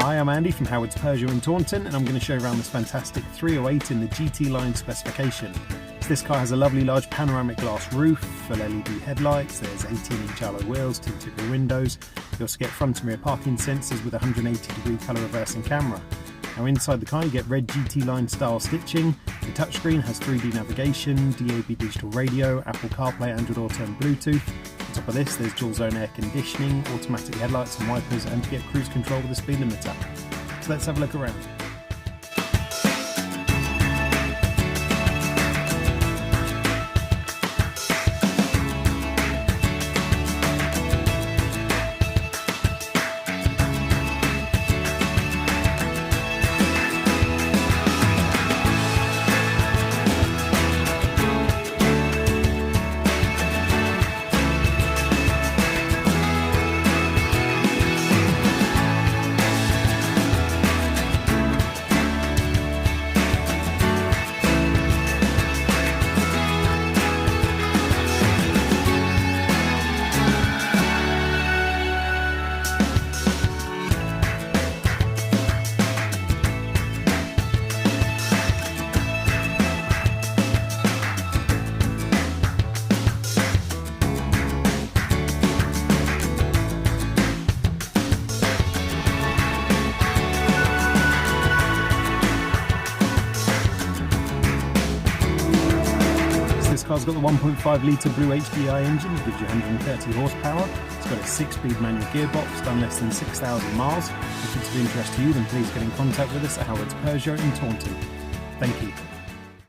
Hi, I'm Andy from Howard's Peugeot in Taunton, and I'm going to show you around this fantastic 308 in the GT line specification. So this car has a lovely large panoramic glass roof, full LED headlights, there's 18-inch alloy wheels, tinted rear windows. You also get front and rear parking sensors with a 180-degree colour reversing camera. Now inside the car you get red GT line style stitching. The touchscreen has 3D navigation, DAB digital radio, Apple CarPlay, Android Auto and Bluetooth. On top of this there's dual zone air conditioning, automatic headlights and wipers, and to get cruise control with a speed limiter. So let's have a look around. This car's got the 1.5 litre Blue HDI engine, which gives you 130 horsepower. It's got a 6-speed manual gearbox, done less than 6,000 miles. If it's of interest to you, then please get in contact with us at Howard's Peugeot in Taunton. Thank you.